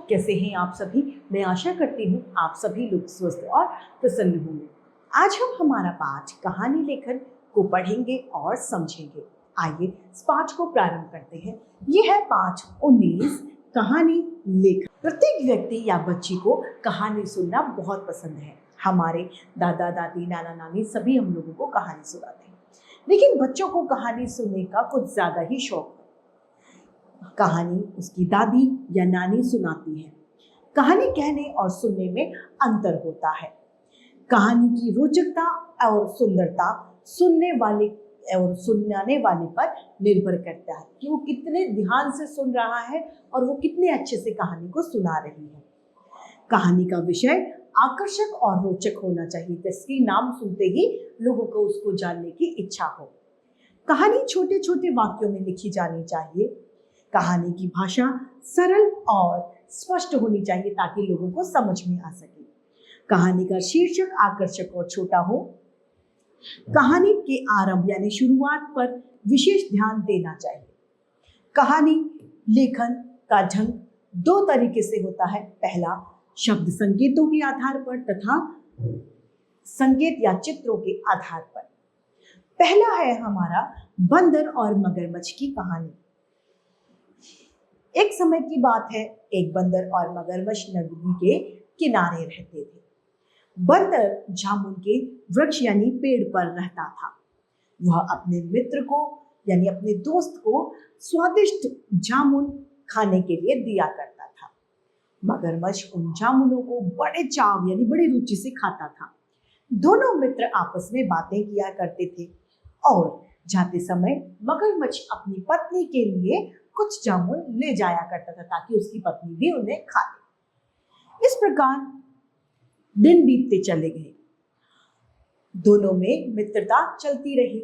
कैसे हैं आप सभी? मैं आशा करती हूँ आप सभी लोग स्वस्थ और प्रसन्न होंगे। आज हम हमारा पाठ कहानी लेखन को पढ़ेंगे और समझेंगे। आइए इस पाठ को प्रारंभ करते हैं। ये है पाठ 19 कहानी लेखन। प्रत्येक व्यक्ति या बच्ची को कहानी सुनना बहुत पसंद है। हमारे दादा दादी नाना नानी सभी हम लोगों को कहानी सुनाते हैं, लेकिन बच्चों को कहानी सुनने का कुछ ज्यादा ही शौक है। कहानी उसकी दादी या नानी सुनाती है। कहानी कहने और सुनने में अंतर होता है। कहानी की रोचकता और सुंदरता सुनने वाले और सुनाने वाले पर निर्भर करता है कि वो कितने ध्यान से सुन रहा है और वो कितने अच्छे से कहानी को सुना रही है। कहानी का विषय आकर्षक और रोचक होना चाहिए, जिसकी नाम सुनते ही लोगों को उसको जानने की इच्छा हो। कहानी छोटे छोटे वाक्यों में लिखी जानी चाहिए। कहानी की भाषा सरल और स्पष्ट होनी चाहिए ताकि लोगों को समझ में आ सके। कहानी का शीर्षक आकर्षक और छोटा हो। कहानी के आरंभ यानी शुरुआत पर विशेष ध्यान देना चाहिए। कहानी लेखन का ढंग दो तरीके से होता है। पहला, शब्द संकेतों के आधार पर तथा संकेत या चित्रों के आधार पर। पहला है हमारा बंदर और मगरमच्छ की कहानी। एक समय की बात है, एक बंदर और मगरमच्छ नदी के किनारे रहते थे। बंदर जामुन के वृक्ष यानी पेड़ पर रहता था। वह अपने मित्र को यानी अपने दोस्त को स्वादिष्ट जामुन खाने के लिए दिया करता था। मगरमच्छ उन जामुनों को बड़े चाव यानी बड़ी रुचि से खाता था। दोनों मित्र आपस में बातें किया करते थे और जाते समय मगरमच्छ अपनी पत्नी के लिए कुछ जामुन ले जाया करता था ताकि उसकी पत्नी भी उन्हें खा ले। इस प्रकार दिन बीतते चले गए। दोनों में मित्रता चलती रही।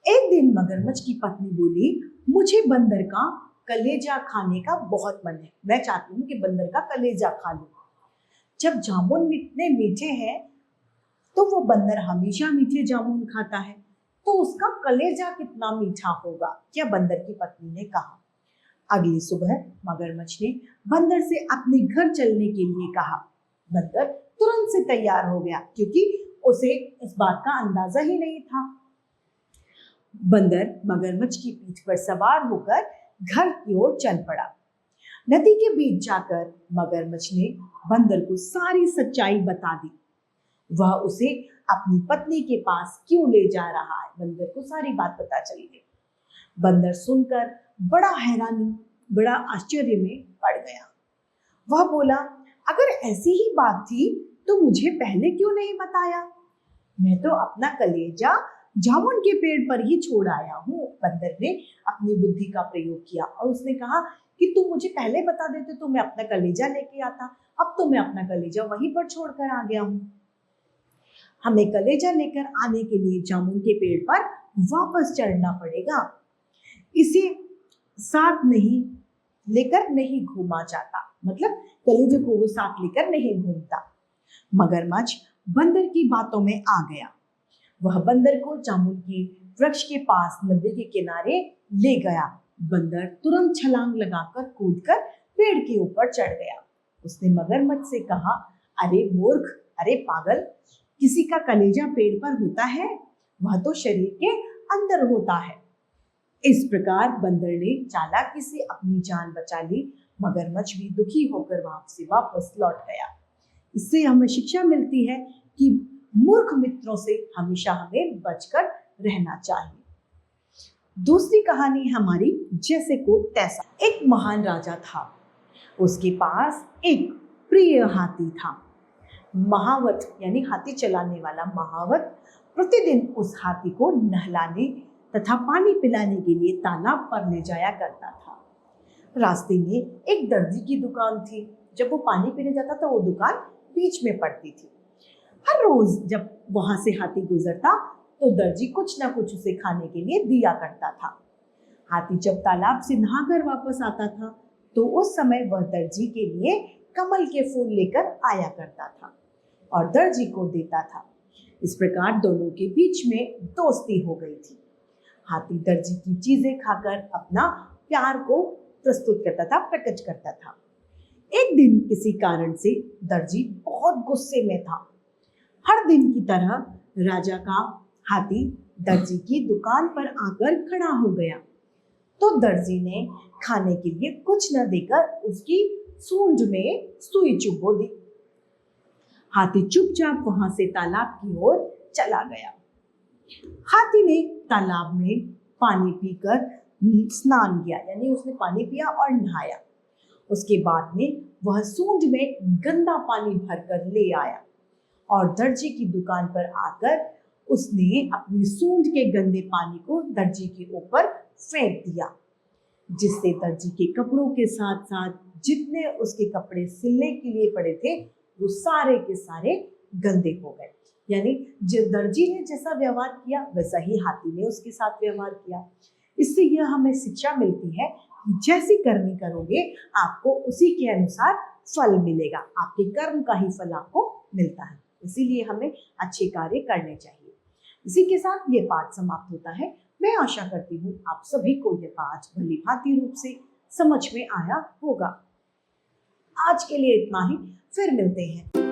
एक दिन मगरमच्छ की पत्नी बोली, मुझे बंदर का कलेजा खाने का बहुत मन है। मैं चाहती हूँ कि बंदर का कलेजा खा लूं। जब जामुन इतने मीठे हैं तो वो बंदर हमेशा मीठे जामुन खाता है, तो उसका कलेजा कितना मीठा होगा, क्या बंदर की पत्नी ने कहा। अगली सुबह मगरमच्छ ने बंदर से अपने घर चलने के लिए कहा। बंदर तुरंत से तैयार हो गया क्योंकि उसे इस बात का अंदाजा ही नहीं था। बंदर मगरमच्छ की पीठ पर सवार होकर घर की ओर चल पड़ा। नदी के बीच जाकर मगरमच्छ ने बंदर को सारी सच्चाई बता दी। वह उसे अपनी पत्नी के पास क्यों ले जा रहा है, बंदर को सारी बात पता चली गई। बंदर सुनकर बड़ा आश्चर्य में पड़ गया। वह बोला, अगर ऐसी ही बात थी तो मुझे पहले क्यों नहीं बताया? मैं तो अपना कलेजा जामुन के पेड़ पर ही छोड़ आया हूँ। बंदर ने अपनी बुद्धि का प्रयोग किया और उसने कहा कि तुम मुझे पहले बता देते तो मैं अपना कलेजा लेके आता। अब तो मैं अपना कलेजा वहीं पर छोड़कर आ गया हूँ। हमें कलेजा लेकर आने के लिए जामुन के पेड़ पर वापस चढ़ना पड़ेगा। इसे साथ नहीं लेकर नहीं घूमा जाता, मतलब कलेजे को वो साथ लेकर नहीं घूमता। मगरमच्छ बंदर की बातों में आ गया। वह बंदर को जामुन के वृक्ष के पास नदी के किनारे ले गया। बंदर तुरंत छलांग लगाकर कूदकर पेड़ के ऊपर चढ़ गया। उसने मगरमच्छ से कहा, अरे मूर्ख, अरे पागल, किसी का कलेजा पेड़ पर होता है? वह तो शरीर के अंदर होता है। इस प्रकार बंदर ने चालाकी से अपनी जान बचा ली। मगरमच्छ भी दुखी होकर वहां से वापस लौट गया। इससे हमें शिक्षा मिलती है कि मूर्ख मित्रों से हमेशा हमें बचकर रहना चाहिए। दूसरी कहानी हमारी जैसे को तैसा। एक महान राजा था। उसके पास एक प्रिय हाथी था। महावत यानी हाथी चलाने वाला महावत प्रतिदिन उस हाथी को नहलाने तथा पानी पिलाने के लिए तालाब पर ले जाया करता था। रास्ते में एक दर्जी की दुकान थी। जब वो पानी पीने जाता था वो दुकान बीच में पड़ती थी। हर रोज जब वहां से हाथी गुजरता तो दर्जी कुछ ना कुछ उसे खाने के लिए दिया करता था। हाथी जब तालाब से नहाकर वापस आता था तो उस समय वह दर्जी के लिए कमल के फूल लेकर आया करता था और दर्जी को देता था। इस प्रकार दोनों के बीच में दोस्ती हो गई थी। हाथी दर्जी की चीजें खाकर अपना प्यार को प्रकट करता था। एक दिन किसी कारण से दर्जी बहुत गुस्से में था। हर दिन की तरह राजा का हाथी दर्जी की दुकान पर आकर खड़ा हो गया। तो दर्जी ने खाने के लिए कुछ न देकर उसकी सूंड में सुई चुभो दी। हाथी चुपचाप वहां से तालाब की ओर चला गया। हाथी ने तालाब में पानी पीकर स्नान किया, यानी उसने पानी पिया और नहाया। उसके बाद में वह सूंड में गंदा पानी भरकर ले आया और दर्जी की दुकान पर आकर उसने अपनी सूंड के गंदे पानी को दर्जी के ऊपर फेंक दिया, जिससे दर्जी के कपड़ों के साथ साथ जितने उसके कपड़े सिलने के लिए पड़े थे वो सारे के सारे गंदे हो गए। यानी दर्जी ने जैसा व्यवहार किया वैसा ही हाथी ने उसके साथ व्यवहार किया। इससे यह हमें शिक्षा मिलती है कि जैसी करनी करोगे आपको उसी के अनुसार फल मिलेगा, आपके कर्म का ही फल आपको मिलता है। इसीलिए हमें अच्छे कार्य करने चाहिए। इसी के साथ ये पाठ समाप्त होता है। मैं आशा करती हूँ आप सभी को यह पाठ भली भांति रूप से समझ में आया होगा। आज के लिए इतना ही, फिर मिलते हैं।